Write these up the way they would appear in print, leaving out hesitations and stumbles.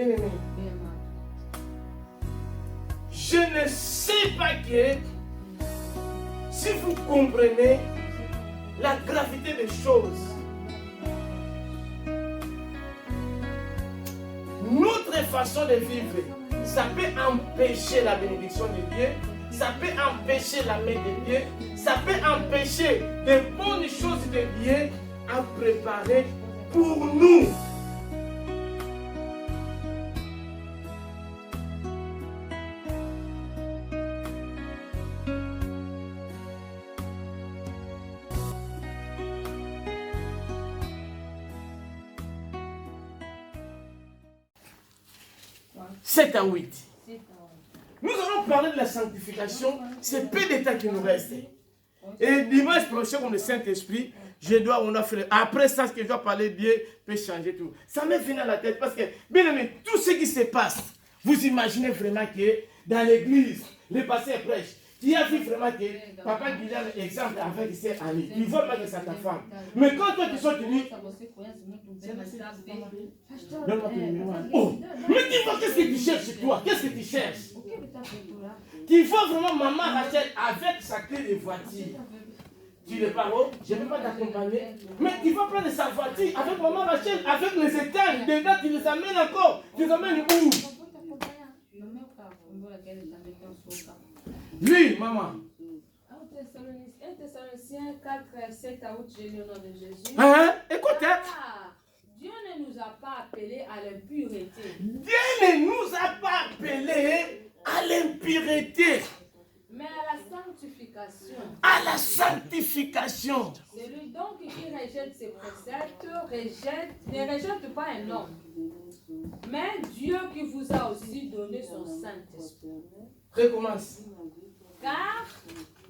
Bien-aimé, je ne sais pas que si vous comprenez la gravité des choses, notre façon de vivre, ça peut empêcher la bénédiction de Dieu, ça peut empêcher la main de Dieu, ça peut empêcher de bonnes choses de Dieu à préparer pour nous. C'est à 8. Nous allons parler de la sanctification. C'est peu de temps qui nous reste. Et dimanche prochain, comme le Saint-Esprit, on a fait. Après ça, ce que je dois parler, Dieu peut changer tout. Ça m'est venu à la tête parce que, bien aimé, tout ce qui se passe, vous imaginez vraiment que dans l'église, le pasteur prêche. Tu as vu vraiment que papa Guillaume, exemple, avec ses amis, il ne veut pas que c'est ta femme. Mais quand toi tu sors, tu dis, oh, mais dis-moi, qu'est-ce que tu cherches toi? Qu'est-ce que tu cherches? Tu vois vraiment maman Rachel avec sa clé de voiture. Tu les parles, je ne vais pas t'accompagner. Mais tu vas prendre sa voiture avec maman Rachel, avec les étages, dedans, tu les amènes encore. Tu les amènes où? Oui, maman. 1 Thessaloniciens 4, 7 à 8, j'ai le nom de Jésus. Écoute. Dieu ne nous a pas appelés à l'impureté. Dieu ne nous a pas appelés à l'impureté. Mais à la sanctification. À la sanctification. Celui donc qui rejette ses préceptes ne rejette pas un homme. Mais Dieu qui vous a aussi donné son Saint-Esprit. Recommence. Car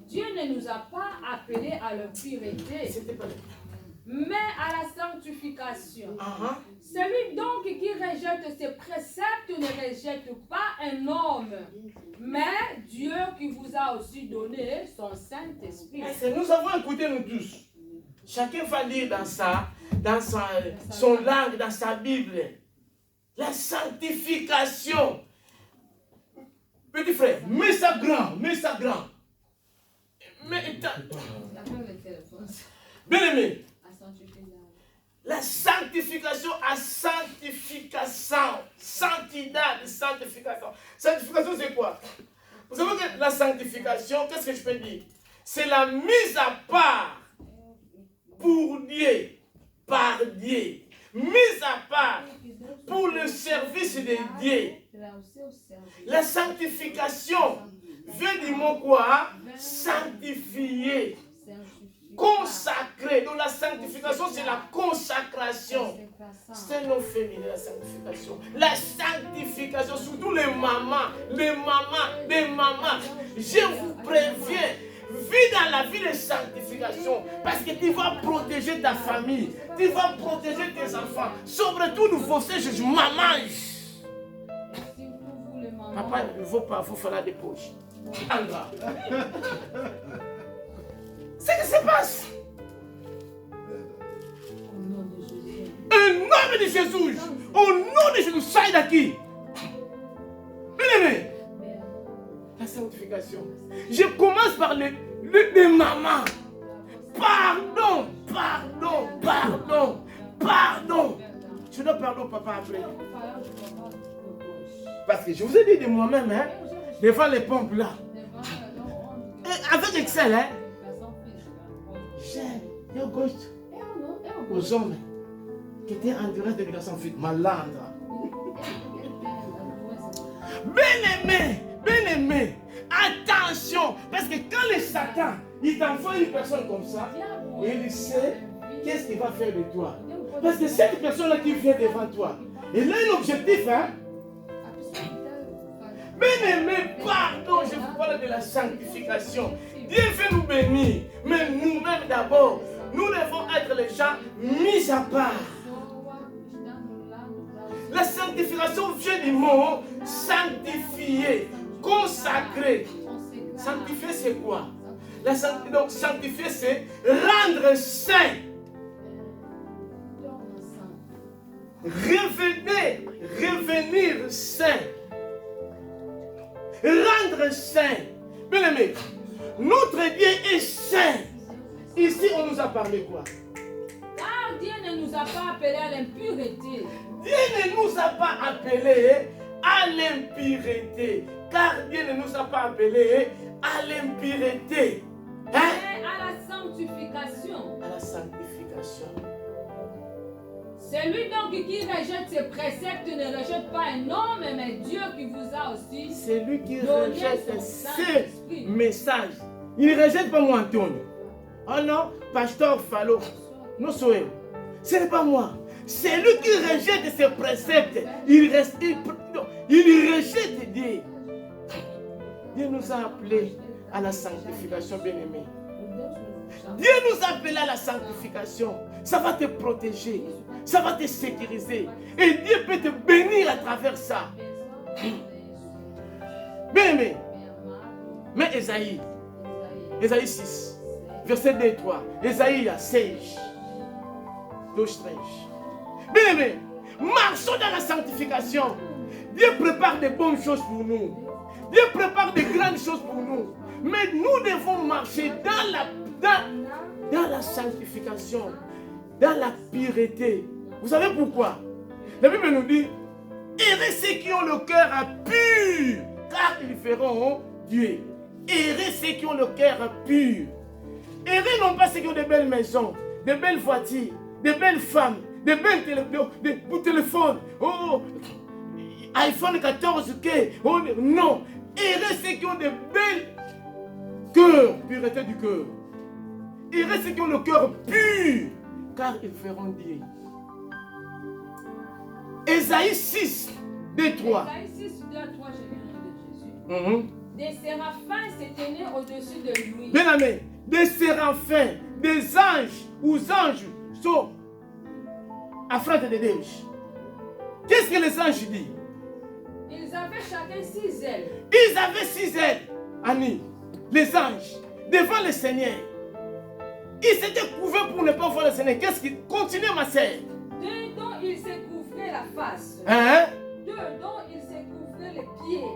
Dieu ne nous a pas appelés à l'impureté, mais à la sanctification. Celui donc qui rejette ses préceptes ne rejette pas un homme, mais Dieu qui vous a aussi donné son Saint-Esprit. Nous avons écouté nous tous. Chacun va lire dans son langue, dans sa Bible. La sanctification. Petit frère, mets ça grand. Bien aimé. La sanctification à sanctification. Santidad, sanctification. Sanctification, c'est quoi? Vous savez que la sanctification, qu'est-ce que je peux dire? C'est la mise à part pour Dieu, par Dieu. Mise à part pour le service de Dieu. La sanctification veut dire mot quoi? Sanctifier. Consacrer. Donc la sanctification, c'est la consacration. C'est un nom féminin, la sanctification. La sanctification, surtout les mamans. Je vous préviens, vis dans la vie de sanctification. Parce que tu vas protéger ta famille. Tu vas protéger tes enfants. Surtout nous forcer juste maman. Papa, il ne faut pas vous faire des poches. C'est ce qui se passe. Au nom de Jésus. Au nom de Jésus. Ça est d'acquis. Bien-aimé. La sanctification. Je commence par les mamans. Pardon. Je dois pardon papa après. Parce que je vous ai dit de moi-même, devant les pompes là. Et avec Excel, j'ai gauche aux hommes qui étaient en durée de l'éducation physique, malandre. Bien aimé, attention, parce que quand le Satan, il t'envoie une personne comme ça, il sait qu'est-ce qu'il va faire de toi. Parce que cette personne-là qui vient devant toi, elle a un objectif, Bien-aimé, pardon, je vous parle de la sanctification. Dieu veut nous bénir, mais nous-mêmes d'abord, nous devons être les gens mis à part. La sanctification vient du mot sanctifier, consacrer. Sanctifier, c'est quoi? Donc, sanctifier, c'est rendre saint. Revenir saint. Rendre saint. Bien aimé, notre Dieu est saint. Ici, on nous a parlé quoi? Car Dieu ne nous a pas appelés à l'impureté. Dieu ne nous a pas appelés à l'impureté. Car Dieu ne nous a pas appelés à l'impureté. Mais à la sanctification. À la sanctification. Celui donc qui rejette ses préceptes ne rejette pas un homme, mais Dieu qui vous a aussi. C'est lui qui rejette ses messages. Il ne rejette pas moi, Antonio. Oh non, pasteur Falo. Non, ce n'est pas moi. C'est lui qui rejette ses préceptes. Il rejette Dieu. Dieu nous a appelés à la sanctification, bien-aimé. Dieu nous a appelés à la sanctification. Ça va te protéger. Ça va te sécuriser. Et Dieu peut te bénir à travers ça. Bien-aimé. Mais Ésaïe 6, verset 2 et 3. Ésaïe 16, 12, 13. Bien-aimé, marchons dans la sanctification. Dieu prépare de bonnes choses pour nous. Dieu prépare de grandes choses pour nous. Mais nous devons marcher dans la sanctification, dans la pureté. Vous savez pourquoi? La Bible nous dit, heureux ceux qui ont le cœur pur, car ils verront Dieu. Heureux ceux qui ont le cœur pur. Heureux non pas ceux qui ont de belles maisons, de belles voitures, de belles femmes, de belles téléphones. Oh, iPhone 14K. Oh, non. Heureux ceux qui ont de belles cœurs, pureté du cœur. Heureux ceux qui ont le cœur pur, car ils verront Dieu. Ésaïe 6, 2, 3. Ésaïe 6, 2, 3, je viens de Jésus. Des séraphins s'éteignaient au-dessus de lui. Bien aimé, des séraphins, des anges, ou anges sont affrontés de Dieu. Qu'est-ce que les anges disent? Ils avaient chacun 6 ailes. Ils avaient 6 ailes, Annie, les anges, devant le Seigneur. Ils s'étaient couverts pour ne pas voir le Seigneur. Qu'est-ce qui continue, ma sœur? 2 dont ils se couvraient la face. 2 dont ils se couvraient les pieds.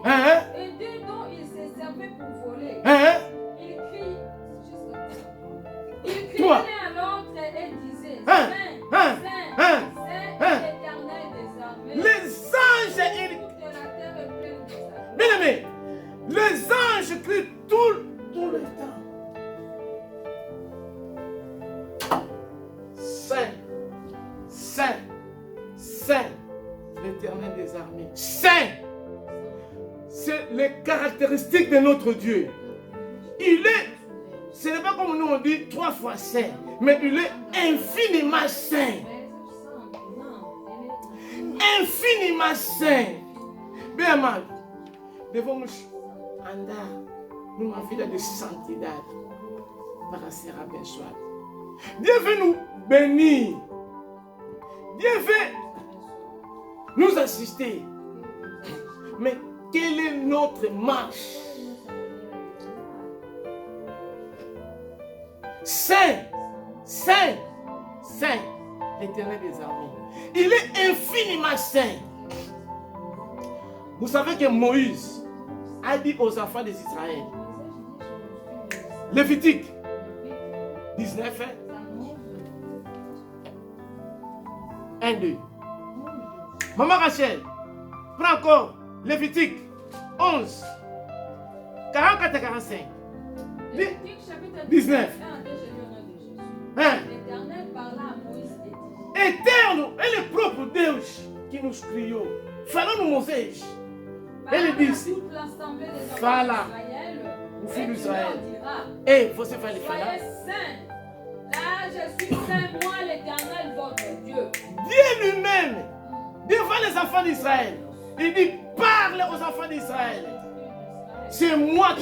Et 2 dont ils se servaient pour voler. Ils criaient l'un à l'autre et disaient, Saint, Saint, Saint, l'Éternel des armées. Les anges, Toute la terre est pleine de sa gloire. bien aimé, les anges crient tout le temps. Saint, Saint, Saint, l'Éternel des armées. Saint, c'est les caractéristiques de notre Dieu. Il est, ce n'est pas comme nous on dit 3 fois saint, mais il est infiniment saint. Infiniment saint. Bien mal, devons-nous andar numa vida de santidade para ser abençoado. Dieu veut nous bénir. Dieu veut nous assister. Mais quelle est notre marche? Saint, Saint, Saint, l'Éternel des armées. Il est infiniment saint. Vous savez que Moïse a dit aux enfants d'Israël, Lévitique 19, 1, 2. Maman Rachel, prends encore Lévitique 11, 44 et 45. Lévitique chapitre 19. L'Éternel parla à Moïse et dit, Eterno, ele é próprio Deus que nos criou. Falou no Moisés. Ele disse, fala o filho de Israel. Ei, você vai lhe falar? Soyez saints, car je suis saint, moi l'Éternel votre Dieu. Dieu lui-même, devant les enfants d'Israël, il dit, parle aux enfants d'Israël. C'est moi,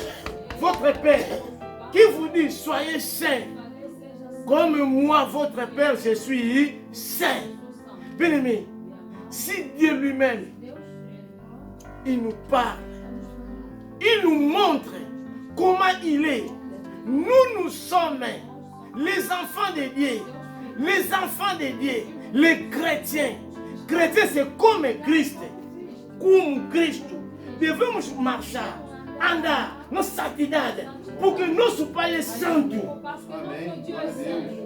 votre Père, qui vous dit, soyez saints. Comme moi, votre Père, je suis saint. Bien-aimé, si Dieu lui-même, il nous parle, il nous montre comment il est. Nous sommes les enfants de Dieu. Les enfants de Dieu, les chrétiens. Chrétien, c'est comme Christ. como Cristo. Devemos marchar, andar na santidade, porque nosso Pai é santo. Parce que notre Dieu est saint.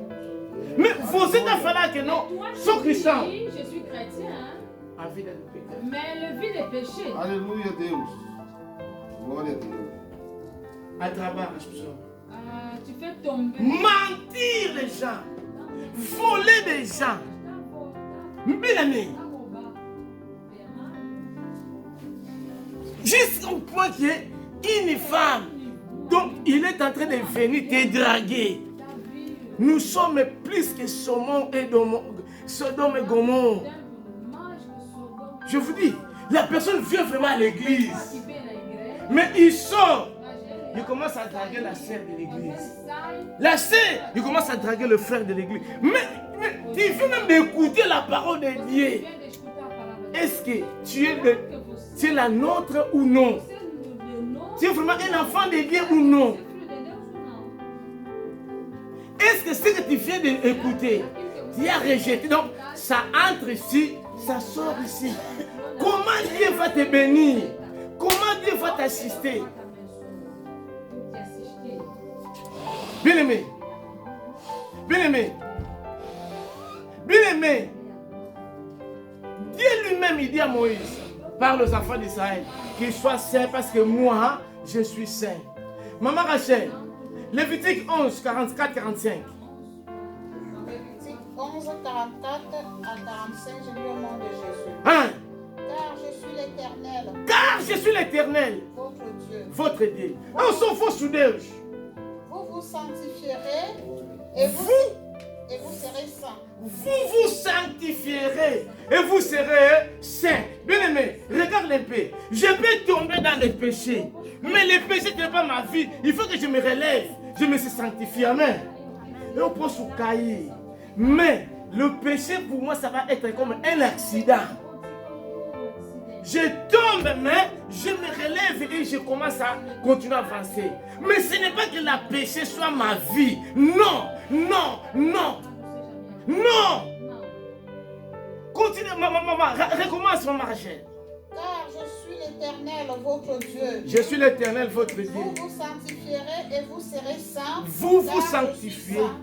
Mais você está falando que não sou cristão. Oui, je suis chrétien, hein? A vida do pecado. Mais le vie des péchés. Aleluia, Deus. Glória a Deus. Atrabar as pessoas. Tu fais tomber. Mentir les gens. Voler des gens. Bien aimé. Jusqu'au point qu'une femme, donc il est en train de venir te draguer. Nous sommes plus que Sodome et Gomorrhe. Je vous dis, la personne vient vraiment à l'église. Mais il sort. Il commence à draguer la sœur de l'église. La sœur, il commence à draguer le frère de l'église. Mais tu veux même d'écouter la parole de Dieu. Est-ce que tu es la nôtre ou non? Tu es vraiment un enfant de Dieu ou non? Est-ce que ce que tu viens d'écouter, tu as rejeté? Donc, ça entre ici, ça sort ici. Comment Dieu va te bénir? Comment Dieu va t'assister? Bien-aimé, bien-aimé, bien-aimé, Dieu lui-même, il dit à Moïse, parle aux enfants d'Israël, qu'ils soient saints parce que moi, je suis saint. Maman Rachel, Lévitique 11, 44, 45. Lévitique 11, 44 à 45, je lis au nom de Jésus. Hein? Car je suis l'Éternel. Car je suis l'Éternel, Votre Dieu. votre Dieu. On s'en fout sous Dieu. Vous vous sanctifierez et vous serez saints. Vous vous sanctifierez et vous serez saints. Bien-aimé, regarde un peu. Je peux tomber dans les péchés. Mais les péchés ce n'est pas ma vie. Il faut que je me relève. Je me suis sanctifié. Amen. Et on peut se cailler. Mais le péché pour moi, ça va être comme un accident. Je tombe, mais je me relève et je commence à continuer à avancer. Mais ce n'est pas que la péché soit ma vie. Non, non, non. Non. Continue, maman, recommence, maman Rachel. Car je suis l'Éternel, votre Dieu. Je suis l'Éternel, votre Dieu. Vous vous sanctifierez et vous serez saints. Vous vous car je suis sanctifiez. saint.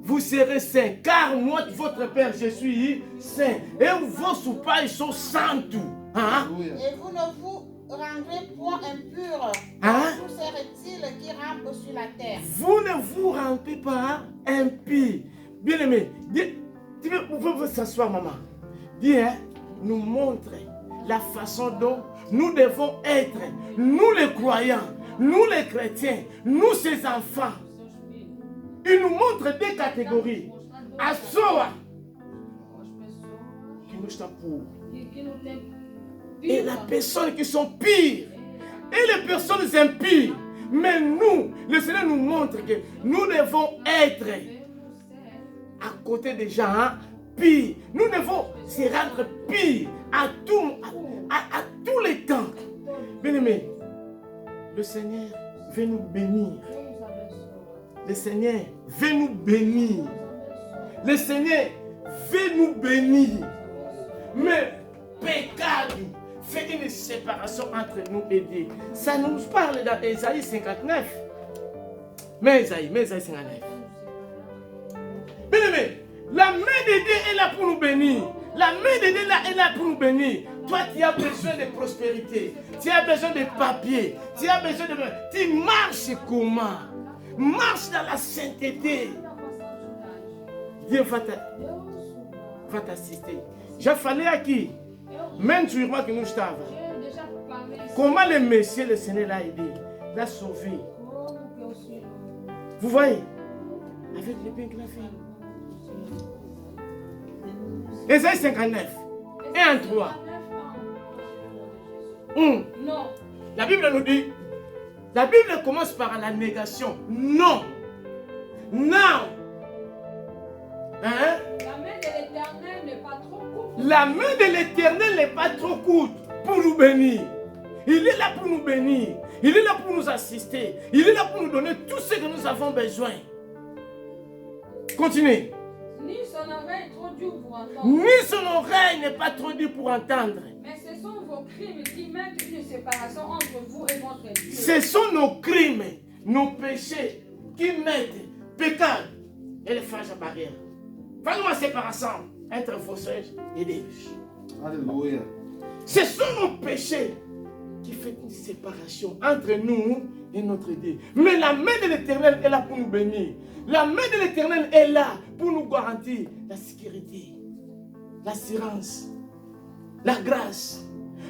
Vous serez saints, car moi, votre Père, je suis saint. Et vos soupes sont saintes. Hein? Et vous ne vous rendrez point impurs. Hein? Où serait-il qui rampe sur la terre? Vous ne vous rendez pas impie. Bien-aimé, vous pouvez s'asseoir, maman. Dieu nous montre la façon dont nous devons être, nous les croyants, nous les chrétiens, nous ses enfants. Il nous montre des catégories. Asoa, qui nous sont pour. Et les personnes qui sont pires. Et les personnes impies. Mais nous, le Seigneur nous montre que nous devons être à côté des gens pires. Nous devons se rendre pires à tous les temps. Bien-aimés, le Seigneur veut nous bénir. Le Seigneur veut nous bénir. Le Seigneur veut nous bénir. Mais péché fait une séparation entre nous et Dieu. Ça nous parle dans Ésaïe 59. Mais Ésaïe 59. Bien-aimé, la main de Dieu est là pour nous bénir. La main de Dieu est là pour nous bénir. Toi, tu as besoin de prospérité. Tu as besoin de papier. Tu as besoin de... Tu marches comment? Marche dans la sainteté. Dieu va t'assister. J'ai fallu à qui? Même sur moi que nous estava. Comment le Messie, le Seigneur l'a aidé, l'a sauvé. Vous voyez? Avec le bien qu'il a fait. Ésaïe 59, 1 en 3. Non. La Bible nous dit, la Bible commence par la négation. Non. Non. Hein? La main de l'Éternel n'est pas trop courte. La main de l'Éternel n'est pas trop courte pour nous bénir. Il est là pour nous bénir. Il est là pour nous assister. Il est là pour nous donner tout ce que nous avons besoin. Continuez. Ni son oreille trop dure pour entendre. Ni son oreille n'est pas trop dure pour entendre. Mais ce sont vos vos crimes qui mettent une séparation entre vous et votre Dieu. Ce sont nos crimes, nos péchés qui mettent pécat et les fages à barrière. Fais-nous une séparation entre fosseuse et Dieu. Alléluia. Ce sont nos péchés qui font une séparation entre nous et notre Dieu. Mais la main de l'Éternel est là pour nous bénir. La main de l'Éternel est là pour nous garantir la sécurité, l'assurance, la grâce.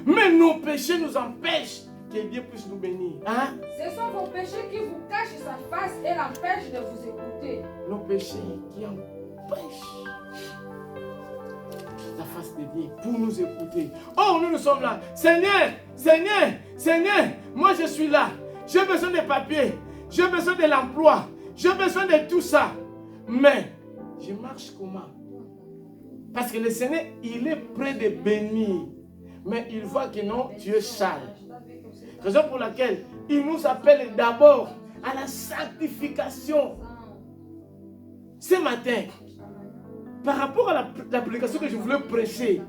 Mais nos péchés nous empêchent que Dieu puisse nous bénir. Hein? Ce sont vos péchés qui vous cachent sa face et l'empêchent de vous écouter. Nos péchés qui empêchent la face de Dieu pour nous écouter. Oh, nous sommes là. Seigneur, Seigneur, Seigneur, moi je suis là. J'ai besoin des papiers. J'ai besoin de l'emploi. J'ai besoin de tout ça. Mais, je marche comment? Parce que le Seigneur, il est prêt de bénir. Mais il voit que non, tu es sale. Raison pour laquelle il nous appelle d'abord à la sanctification. Ce matin, par rapport à la prédication que je voulais prêcher,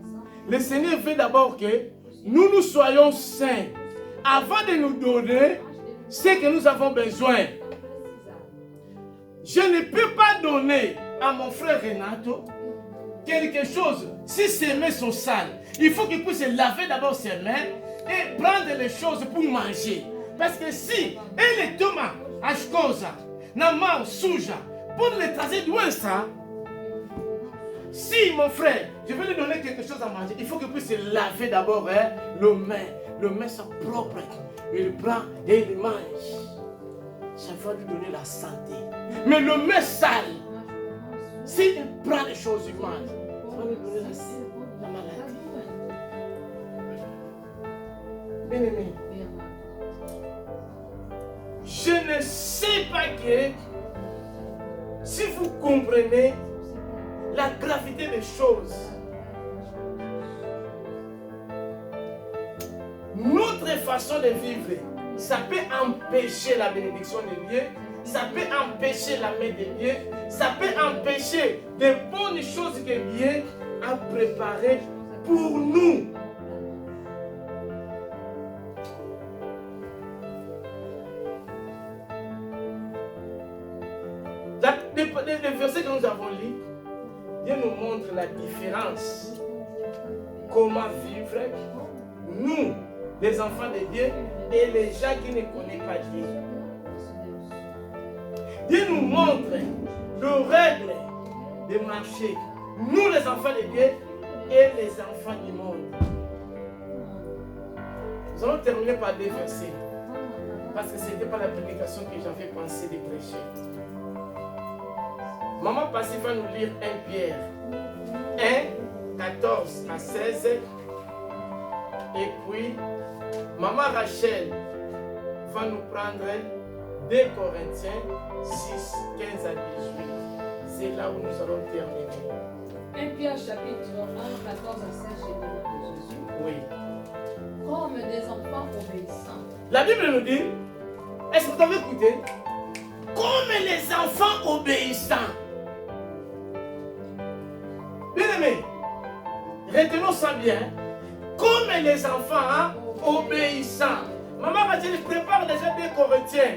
le Seigneur veut d'abord que nous soyons saints avant de nous donner ce que nous avons besoin. Je ne peux pas donner à mon frère Renato quelque chose si ses mains sont sales. Il faut qu'il puisse laver d'abord ses mains et prendre les choses pour manger. Parce que si ele toma as coisas na mão suja pour les trazer doença, si mon frère, je vais lui donner quelque chose à manger, il faut qu'il puisse laver d'abord le main. Le main sont propres. Il prend et il mange. Ça va lui donner la santé. Mais le main sale, s'il prend les choses, il mange. Ça va lui donner la maladie. Bien-aimé, je ne sais pas que si vous comprenez la gravité des choses, notre façon de vivre, ça peut empêcher la bénédiction de Dieu, ça peut empêcher la main de Dieu, ça peut empêcher de bonnes choses que Dieu a préparées pour nous. Les versets que nous avons lus, Dieu nous montre la différence. Comment vivre, nous, les enfants de Dieu, et les gens qui ne connaissent pas Dieu. Dieu nous montre les règles de marché. Nous, les enfants de Dieu, et les enfants du monde. Nous allons terminer par des versets. Parce que ce n'était pas la prédication que j'avais pensé de prêcher. Maman Passy va nous lire 1 Pierre 1, 14 à 16. Et puis, Maman Rachel va nous prendre 2 Corinthiens 6, 15 à 18. C'est là où nous allons terminer. 1 Pierre chapitre 1, 14 à 16, chez de Jésus. Oui. Comme des enfants obéissants. La Bible nous dit, est-ce que vous avez écouté? Comme les enfants obéissants. Bien aimé, retenons ça bien. Comme les enfants obéissants. Maman va dire, prépare déjà 2 Corinthiens.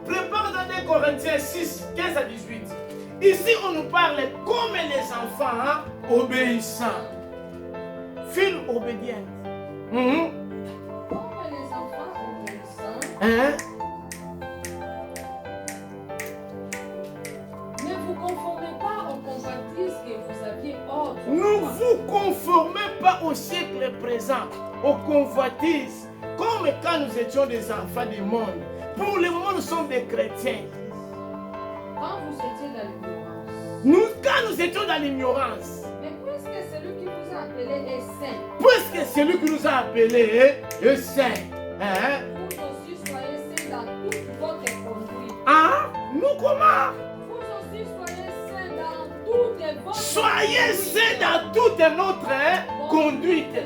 Prépare déjà 2 Corinthiens 6, 15 à 18. Ici, on nous parle comme les enfants obéissants. Fille obédiente. Comme les enfants obéissants. Ne vous conformez pas aux convoitises que vous aviez autrefois. Ne vous conformez pas au siècle présent, aux convoitises, comme quand nous étions des enfants du monde. Pour le moment, nous sommes des chrétiens. Quand vous étiez dans l'ignorance. Quand nous étions dans l'ignorance. Mais puisque celui qui vous a appelé est saint. Puisque celui qui nous a appelés est saint. Vous aussi soyez saints dans toute votre conduite. Ah, nous comment? Vous aussi soyez saints dans toute votre Soyez saints dans toute notre conduite.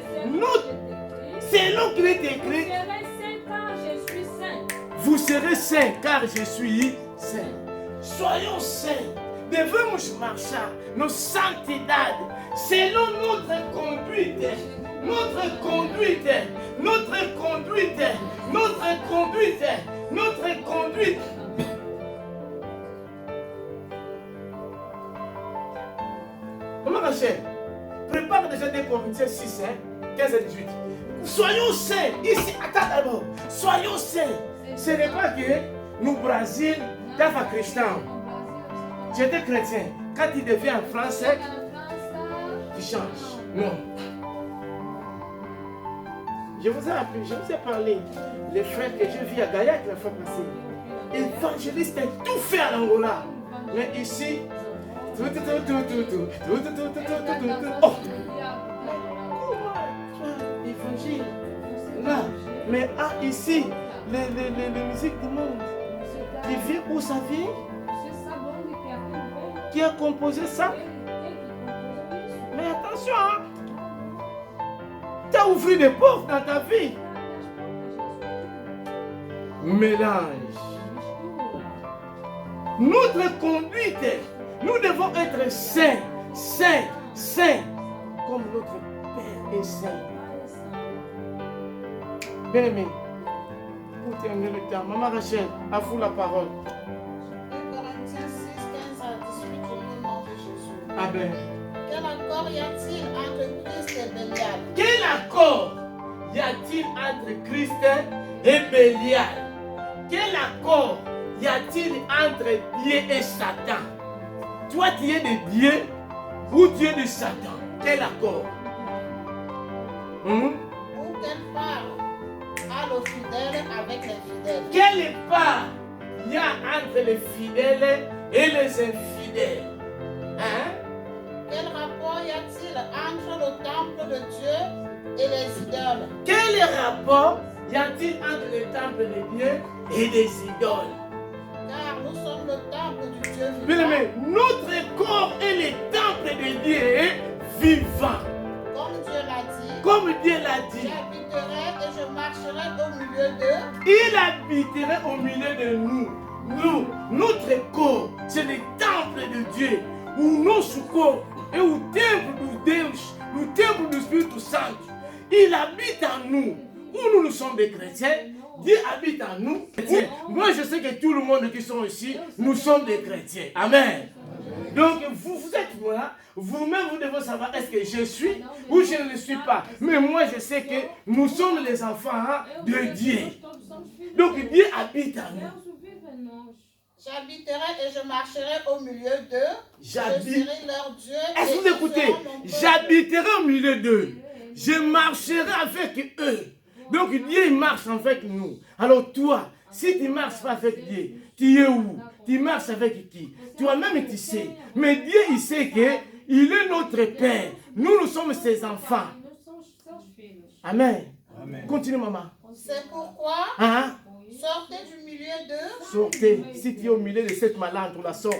C'est là qu'il est écrit. Vous serez saints car je suis saint. Soyons saints. Devemos marchar nos santidades selon notre conduite notre conduite, notre conduite, notre conduite, notre conduite. Maman Rachel, prépare déjà des Corinthiens 6, 15 à 18. Soyons saints, ici, attends d'abord, soyons saints. Ce n'est pas que nous, Brésil, t'as chrétien. Tu étais chrétien. Quand tu deviens français, tu changes. Non. Je vous ai appelé, je vous ai parlé. Les frères que je vis à Gaillac la fois passée. Évangéliste est tout fait à l'Angola. Mais ici, oh. Évangile. Là. Mais ici, les musiques du monde. Tu viens où ça vient? Qui a composé ça? Mais attention, hein? Tu as ouvert des portes dans ta vie. Mélange. Notre conduite, nous devons être saints, saints, saints, comme notre Père est saint. Bien aimé, pour terminer le temps, Maman Rachel, à vous la parole. Corinthiens 6, 15 à 18, au nom de Jésus. Amen. Quel accord y a-t-il entre Christ et Bélial? Quel accord y a-t-il entre Christ et Bélial? Quel accord y a-t-il entre Dieu et Satan? Toi, tu es de Dieu ou tu es de Satan? Quel accord? Ou quelle part a le fidèle avec les fidèles? Quelle part y a entre les fidèles et les infidèles? Hein? Quel rapport y a-t-il entre le temple de Dieu et les idoles? Quel rapport y a-t-il entre le temple de Dieu et les idoles? Car nous sommes le temple du Dieu Bien vivant. aimé, notre corps est le temple de Dieu vivant. Comme Dieu l'a dit, Comme Dieu l'a dit, j'habiterai et je marcherai au milieu d'eux. il habiterait au milieu de nous. Nous, notre corps, c'est le temple de Dieu. Où notre corps est au temple de Dieu, le temple du Esprit Saint. Il habite en nous. Où nous sommes des chrétiens, Dieu habite en nous. Moi, je sais que tout le monde qui sont ici, nous sommes des chrétiens. Amen. Donc, vous êtes là, vous-même, vous devez savoir est-ce que je suis ou je ne le suis pas. Mais moi, je sais que nous sommes les enfants de Dieu. Donc, Dieu habite en nous. J'habiterai et je marcherai au milieu d'eux. Je J'habite. serai leur Dieu. Est-ce que et vous ils écoutez? seront mon peuple. J'habiterai au milieu d'eux. Je marcherai avec eux. Donc Dieu il marche avec nous. Alors toi, si tu ne marches pas avec Dieu, tu es où? Tu marches avec qui? Toi-même tu sais. Mais Dieu il sait qu'il est notre Père. Nous sommes ses enfants. Amen. Amen. Continue maman. C'est pourquoi Hein? sortez du milieu d'eux. Sortez. Si tu es au milieu de cette malandre, la sors.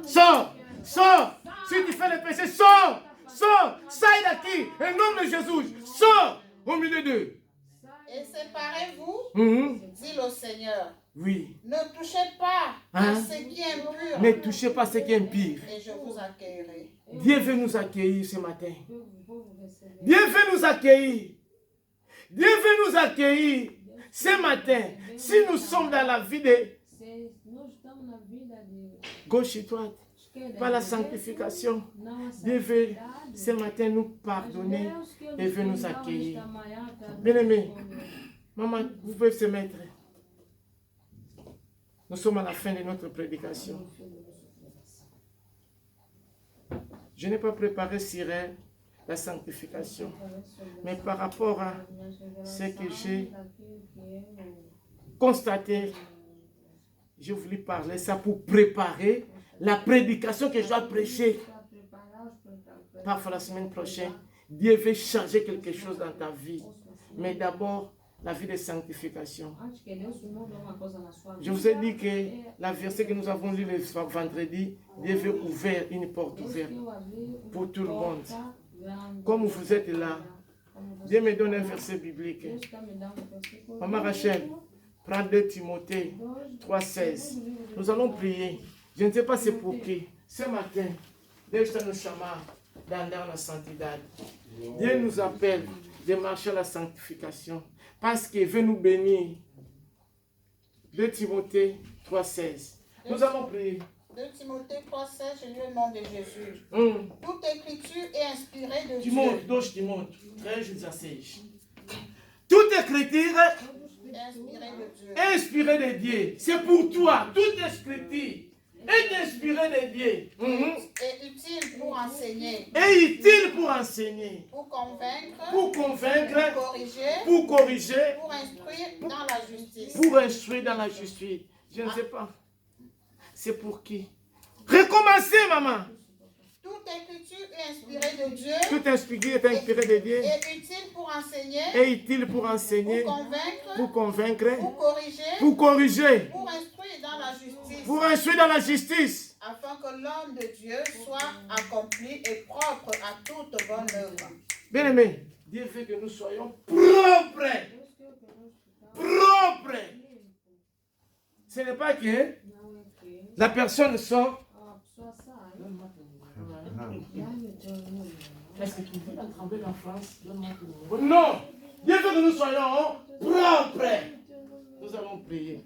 Sors. Sors. Si tu fais le péché, sors. Sors. Saïd qui? Un nom de Jésus. Sors au milieu d'eux. Et séparez-vous, Mhm. dit le Seigneur. Oui. Ne touchez pas Hein? à ce qui est impur. Ne touchez pas ce qui est impire. Et je vous accueillerai. Dieu veut nous accueillir ce matin. Dieu veut nous accueillir. Dieu veut nous accueillir ce matin. Si nous sommes dans la vie de gauche et droite, par la sanctification, Dieu veut ce matin nous pardonner et veut nous accueillir. Bien-aimés, maman, vous pouvez se mettre. Nous sommes à la fin de notre prédication. Je n'ai pas préparé sur la sanctification, mais par rapport à ce que j'ai constaté, j'ai voulu parler ça pour préparer la prédication que je dois prêcher. Parfois la semaine prochaine, Dieu veut changer quelque chose dans ta vie. Mais d'abord, la vie de sanctification. Je vous ai dit que la verset que nous avons lu le vendredi, Dieu veut ouvrir une porte ouverte pour tout le monde. Comme vous êtes là, Dieu me donne un verset biblique. Maman Rachel, prends 2 Timothée 3,16. Nous allons prier. Je ne sais pas c'est pour qui. Ce matin, Dieu nous chama dans la santidade. Dieu nous appelle. de marcher à la sanctification. Parce qu'il veut nous bénir. 2 Timothée 3,16. Nous allons prier. 2 Timothée 3,16, je lis le nom de Jésus. Toute écriture est inspirée de Dieu. Timothée 2 Timothée 13,16. Toute écriture est inspirée de Dieu. C'est pour toi. Toute écriture est inspirée de Dieu. Et utile pour enseigner. Et utile pour enseigner. Pour convaincre. Pour convaincre. Pour corriger. Pour corriger. Pour instruire dans la justice. Pour instruire dans la justice. Je ne sais pas. C'est pour qui? Recommencez, maman. Toute écriture est inspirée de Dieu. Toute écriture est inspirée de Dieu. Et utile pour enseigner. Et utile pour enseigner. Pour convaincre. Pour convaincre. Pour corriger. Pour corriger. Pour instruire dans la justice. Pour instruire dans la justice. Afin que l'homme de Dieu soit accompli et propre à toute bonne œuvre. Bien aimé, Dieu veut que nous soyons propres. Propres. Ce n'est pas que la personne sort. Est-ce que tu veux trembler en France? Non. Dieu veut que nous soyons propres. Nous allons prier.